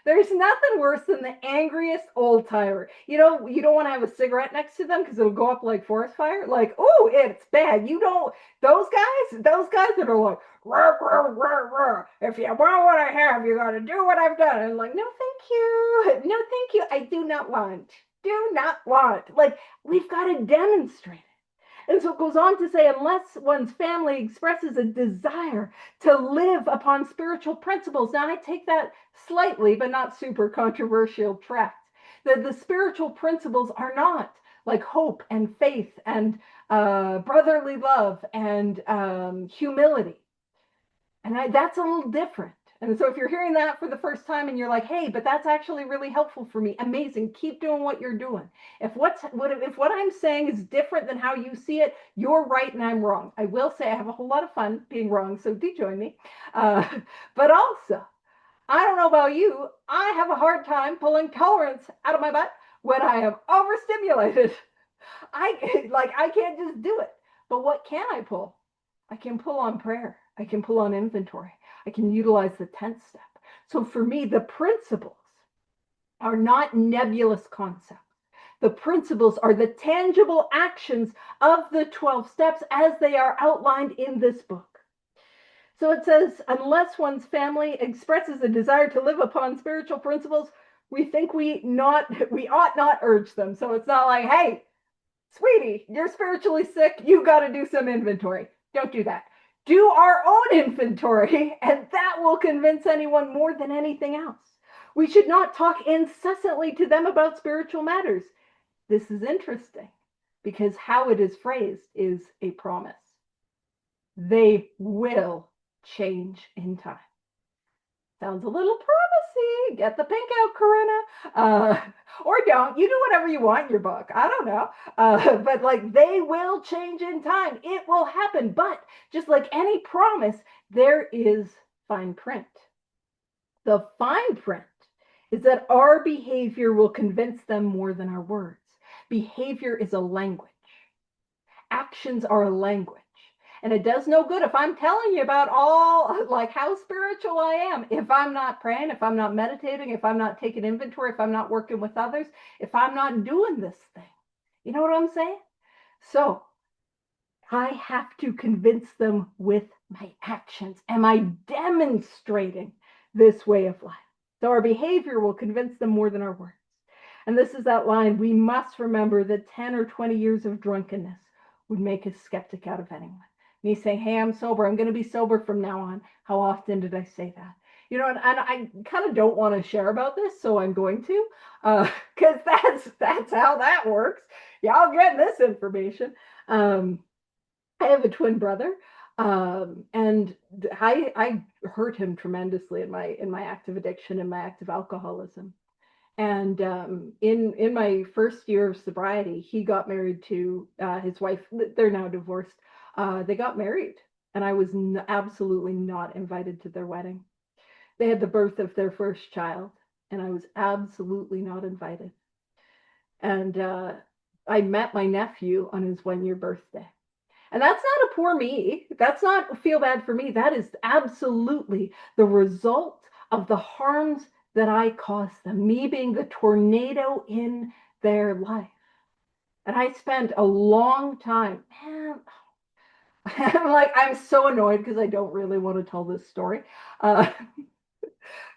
S1: There's nothing worse than the angriest old timer. You know, you don't want to have a cigarette next to them because it'll go up like forest fire. Like, oh, it's bad. You don't, those guys that are like, rah, rah, rah, rah. If you want what I have, you got to do what I've done. And I'm like, no, thank you. No, thank you. I do not want. Do not want. Like, we've got to demonstrate. And so it goes on to say, unless one's family expresses a desire to live upon spiritual principles. Now, I take that slightly, but not super controversial tract. That the spiritual principles are not like hope and faith and brotherly love and humility. And that's a little different. And so if you're hearing that for the first time and you're like, hey, but that's actually really helpful for me, amazing, keep doing what you're doing. If what I'm saying is different than how you see it, you're right and I'm wrong. I will say I have a whole lot of fun being wrong, so do join me. But also, I don't know about you, I have a hard time pulling tolerance out of my butt when I am overstimulated. I can't just do it. But what can I pull? I can pull on prayer. I can pull on inventory. I can utilize the 10th step. So for me, the principles are not nebulous concepts. The principles are the tangible actions of the 12 steps as they are outlined in this book. So it says, unless one's family expresses a desire to live upon spiritual principles, we think we ought not urge them. So it's not like, hey, sweetie, you're spiritually sick. You got to do some inventory. Don't do that. Do our own inventory, and that will convince anyone more than anything else. We should not talk incessantly to them about spiritual matters. This is interesting because how it is phrased is a promise. They will change in time. Sounds a little promising. Get the pink out, Corinna. Or don't. You do whatever you want in your book. I don't know. But like they will change in time. It will happen. But just like any promise, there is fine print. The fine print is that our behavior will convince them more than our words. Behavior is a language. Actions are a language. And it does no good if I'm telling you about all, like how spiritual I am. If I'm not praying, if I'm not meditating, if I'm not taking inventory, if I'm not working with others, if I'm not doing this thing. You know what I'm saying? So I have to convince them with my actions. Am I demonstrating this way of life? So our behavior will convince them more than our words. And this is that line, we must remember that 10 or 20 years of drunkenness would make a skeptic out of anyone. Me saying, hey, I'm sober. I'm going to be sober from now on. How often did I say that? You know, and I kind of don't want to share about this, so I'm going to, because that's how that works. Y'all get this information. I have a twin brother, and I hurt him tremendously in my active addiction and my active alcoholism. And in my first year of sobriety, he got married to his wife. They're now divorced. They got married, and I was absolutely not invited to their wedding. They had the birth of their first child, and I was absolutely not invited. And I met my nephew on his 1-year birthday. And that's not a poor me. That's not feel bad for me. That is absolutely the result of the harms that I caused them, me being the tornado in their life. And I spent a long time, man, I'm so annoyed because I don't really want to tell this story. But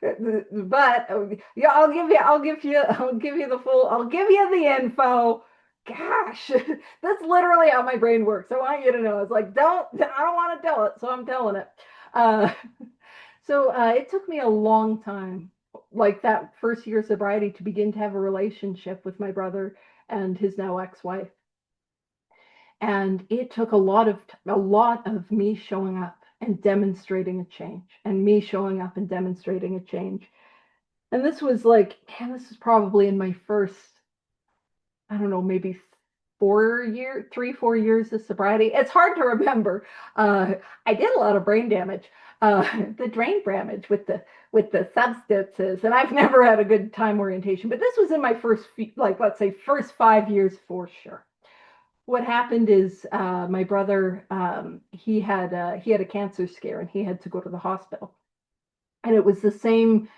S1: yeah, I'll give you the info. Gosh, that's literally how my brain works. I want you to know. It's like, I don't want to tell it, so I'm telling it. So it took me a long time, like that first year of sobriety, to begin to have a relationship with my brother and his now ex-wife. And it took a lot of me showing up and demonstrating a change, and me showing up and demonstrating a change. And this was like, this is probably in my first, I don't know, maybe 4 years of sobriety. It's hard to remember. I did a lot of brain damage, the brain damage with the substances, and I've never had a good time orientation. But this was in my first, like, let's say, first 5 years for sure. What happened is my brother, he had a cancer scare, and he had to go to the hospital. And it was the same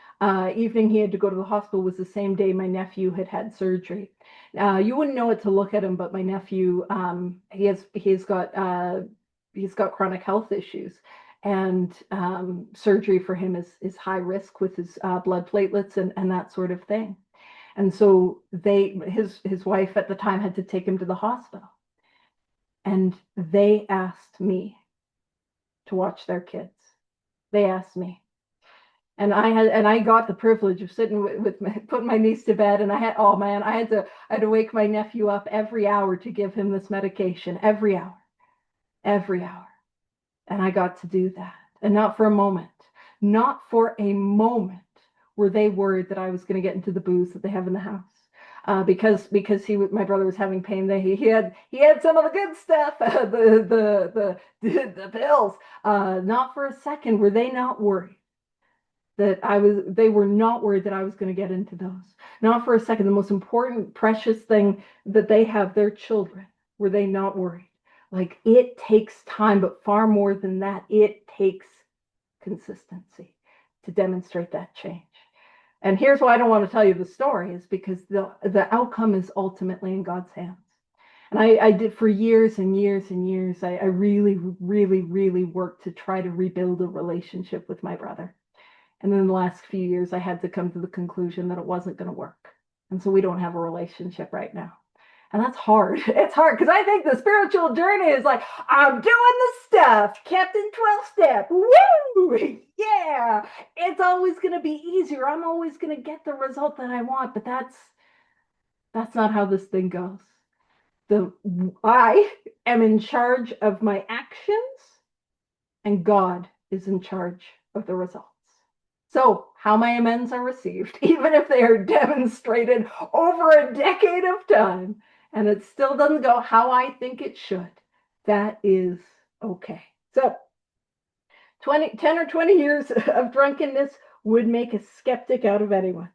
S1: evening he had to go to the hospital was the same day my nephew had surgery. You wouldn't know it to look at him, but my nephew, he's got chronic health issues, and surgery for him is high risk with his blood platelets and that sort of thing. And so his wife at the time had to take him to the hospital, and they asked me to watch their kids. They asked me. And I got the privilege of sitting putting my niece to bed, and I had to wake my nephew up every hour to give him this medication every hour, and I got to do that, and not for a moment were they worried that I was going to get into the booze that they have in the house, because my brother was having pain. He had some of the good stuff, the pills. Not for a second were they not worried they were not worried that I was going to get into those. Not for a second. The most important, precious thing that they have, their children, were they not worried. Like, it takes time, but far more than that, it takes consistency to demonstrate that change. And here's why I don't want to tell you the story, is because the outcome is ultimately in God's hands. And I did for years and years and years. I really, really, really worked to try to rebuild a relationship with my brother. And then the last few years, I had to come to the conclusion that it wasn't going to work. And so we don't have a relationship right now. And that's hard. It's hard because I think the spiritual journey is like, I'm doing the stuff, Captain 12-step. Woo! Yeah. It's always going to be easier. I'm always going to get the result that I want. But that's not how this thing goes. I am in charge of my actions, and God is in charge of the results. So, how my amends are received, even if they are demonstrated over a decade of time, and it still doesn't go how I think it should, that is okay. So, 10 or 20 years of drunkenness would make a skeptic out of anyone.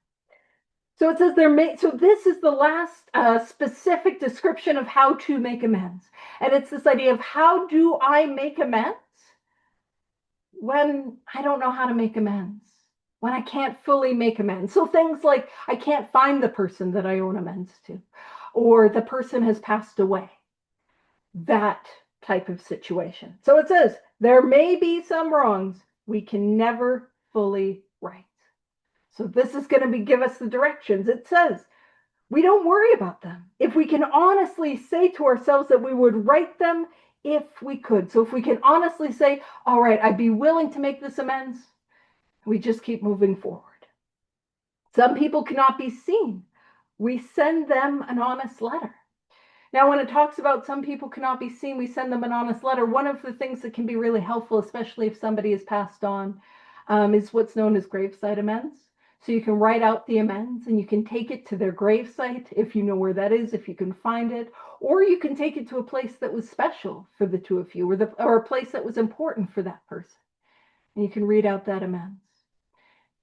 S1: So it says so this is the last specific description of how to make amends. And it's this idea of, how do I make amends when I don't know how to make amends? When I can't fully make amends. So things like, I can't find the person that I owe amends to, or the person has passed away. That type of situation. So it says, there may be some wrongs we can never fully right. So this is going to give us the directions. It says, we don't worry about them. If we can honestly say to ourselves that we would right them if we could. So if we can honestly say, all right, I'd be willing to make this amends, we just keep moving forward. Some people cannot be seen. We send them an honest letter. Now, when it talks about some people cannot be seen, we send them an honest letter. One of the things that can be really helpful, especially if somebody has passed on, is what's known as gravesite amends. So you can write out the amends and you can take it to their gravesite if you know where that is, if you can find it, or you can take it to a place that was special for the two of you, or a place that was important for that person. And you can read out that amends.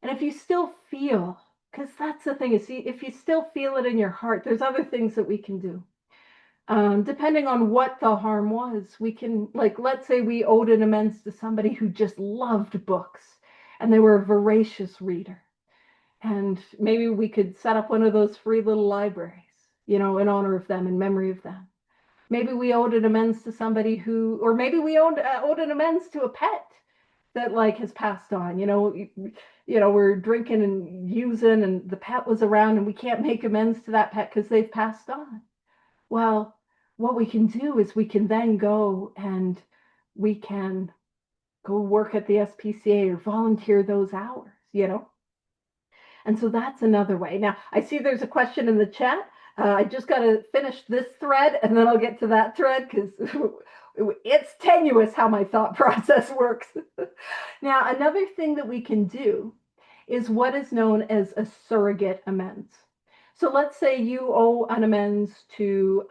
S1: And if you still feel, because that's the thing, is if you still feel it in your heart, there's other things that we can do. Depending on what the harm was, we can, like, let's say we owed an amends to somebody who just loved books and they were a voracious reader. And maybe we could set up one of those free little libraries, in honor of them, in memory of them. Maybe we owed an amends to somebody or maybe we owed an amends to a pet that, like, has passed on. We're drinking and using and the pet was around and we can't make amends to that pet because they've passed on. Well, what we can do is we can then go and we can go work at the SPCA or volunteer those hours, And so that's another way. Now, I see there's a question in the chat. I just got to finish this thread and then I'll get to that thread because it's tenuous how my thought process works. Now, another thing that we can do is what is known as a surrogate amends. So let's say you owe an amends to,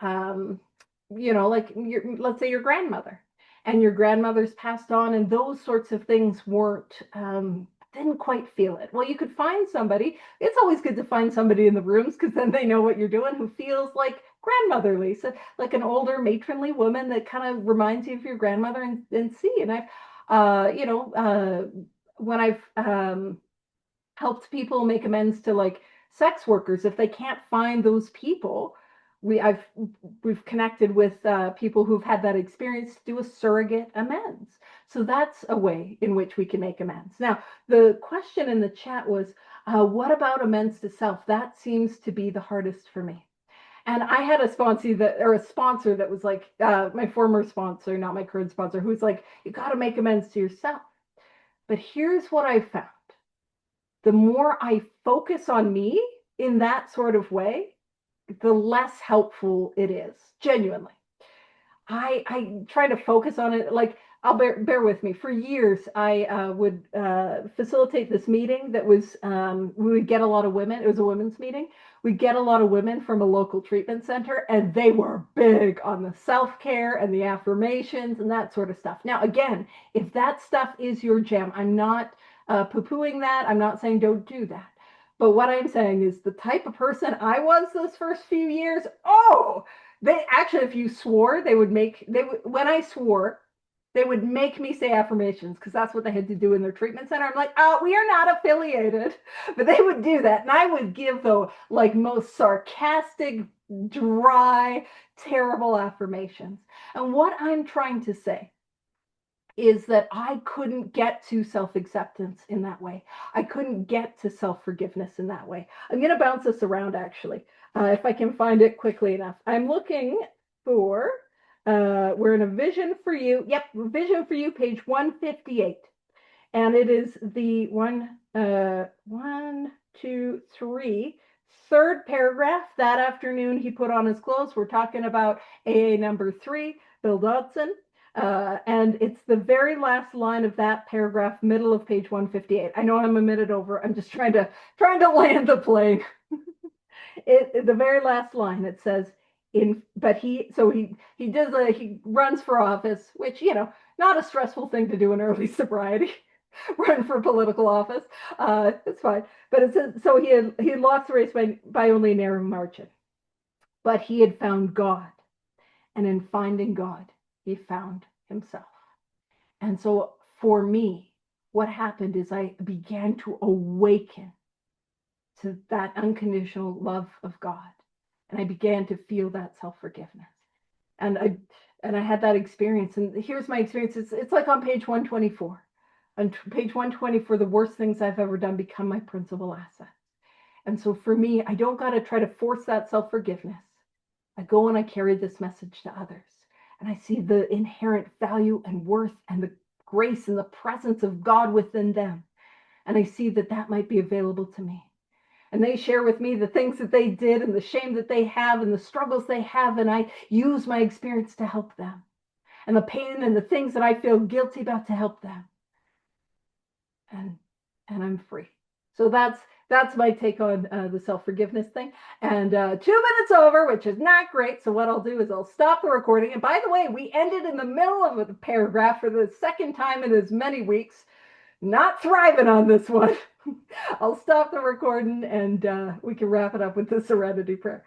S1: like let's say your grandmother, and your grandmother's passed on, and those sorts of things didn't quite feel it. Well, you could find somebody. It's always good to find somebody in the rooms because then they know what you're doing, who feels like grandmotherly, so like an older matronly woman that kind of reminds you of your grandmother, and see. And when I've helped people make amends to like sex workers, if they can't find those people, we've connected with people who've had that experience to do a surrogate amends. So that's a way in which we can make amends. Now, the question in the chat was, what about amends to self? That seems to be the hardest for me. And I had a sponsor that was like, my former sponsor, not my current sponsor, who's like, you got to make amends to yourself. But here's what I found: the more I focus on me in that sort of way, the less helpful it is. Genuinely. I try to focus on it. Like, I'll bear with me. For years, I would facilitate this meeting that was, we would get a lot of women. It was a women's meeting. We'd get a lot of women from a local treatment center, and they were big on the self-care and the affirmations and that sort of stuff. Now, again, if that stuff is your jam, I'm not poo-pooing that. I'm not saying don't do that. But what I'm saying is the type of person I was those first few years, they actually, if you swore, when I swore, they would make me say affirmations because that's what they had to do in their treatment center. I'm like, oh, we are not affiliated. But they would do that. And I would give the like most sarcastic, dry, terrible affirmations. And what I'm trying to say is that I couldn't get to self-acceptance in that way. I couldn't get to self-forgiveness in that way. I'm going to bounce this around, actually, if I can find it quickly enough. I'm looking for, we're in a Vision for You. Yep, Vision for You, page 158. And it is the one, two, three, third paragraph. That afternoon, he put on his clothes. We're talking about AA number 3, Bill Dodson. And it's the very last line of that paragraph, middle of page 158. I know I'm a minute over. I'm just trying to land the plane. The very last line, it says, he runs for office, which, not a stressful thing to do in early sobriety. Run for political office. It's fine. But it says, so he had lost the race by only a narrow margin. But he had found God. And in finding God, he found himself. And so for me, what happened is I began to awaken to that unconditional love of God. And I began to feel that self-forgiveness. And I had that experience. And here's my experience. It's like on page 124. On page 124, the worst things I've ever done become my principal asset. And so for me, I don't got to try to force that self-forgiveness. I go and I carry this message to others. And I see the inherent value and worth and the grace and the presence of God within them. And I see that that might be available to me. And they share with me the things that they did and the shame that they have and the struggles they have. And I use my experience to help them. And the pain and the things that I feel guilty about to help them. And I'm free. So that's my take on the self-forgiveness thing. And 2 minutes over, which is not great. So what I'll do is I'll stop the recording. And by the way, we ended in the middle of a paragraph for the second time in as many weeks. Not thriving on this one. I'll stop the recording and we can wrap it up with the serenity prayer.